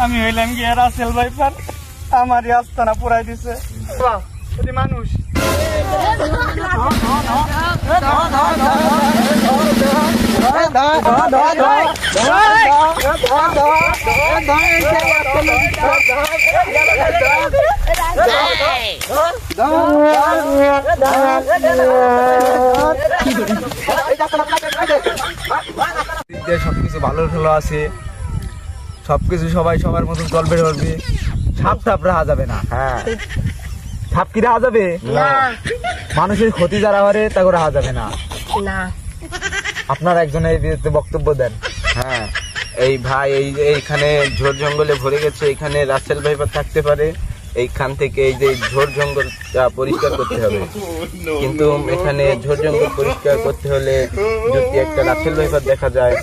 আমি হইলাম গিয়ে রাসেল ভাইপার, আমারই আস্তানা পুরাই দিছে। মানুষ সবকিছু ভালো ভালো আছে, সবকিছু সবাই সবার মতন চলবে চলবে। সাপ টাপ রাহা যাবে না। হ্যাঁ, সাপ কি রাহা যাবে? মানুষের ক্ষতি যারা করে তা রাহা যাবে না। আপনার একজন এই বিরুদ্ধে বক্তব্য দেন। হ্যাঁ, এই ভাই এইখানে ঝোড় জঙ্গলে ভরে গেছে, এখানে রাসেল ভাইপার থাকতে পারে। এইখান থেকে এই যে ঝোড় জঙ্গল পরিষ্কার করতে হবে, কিন্তু এখানে ঝোড় জঙ্গল পরিষ্কার করতে হলে যদি একটা রাসেল ভাইপার দেখা যায়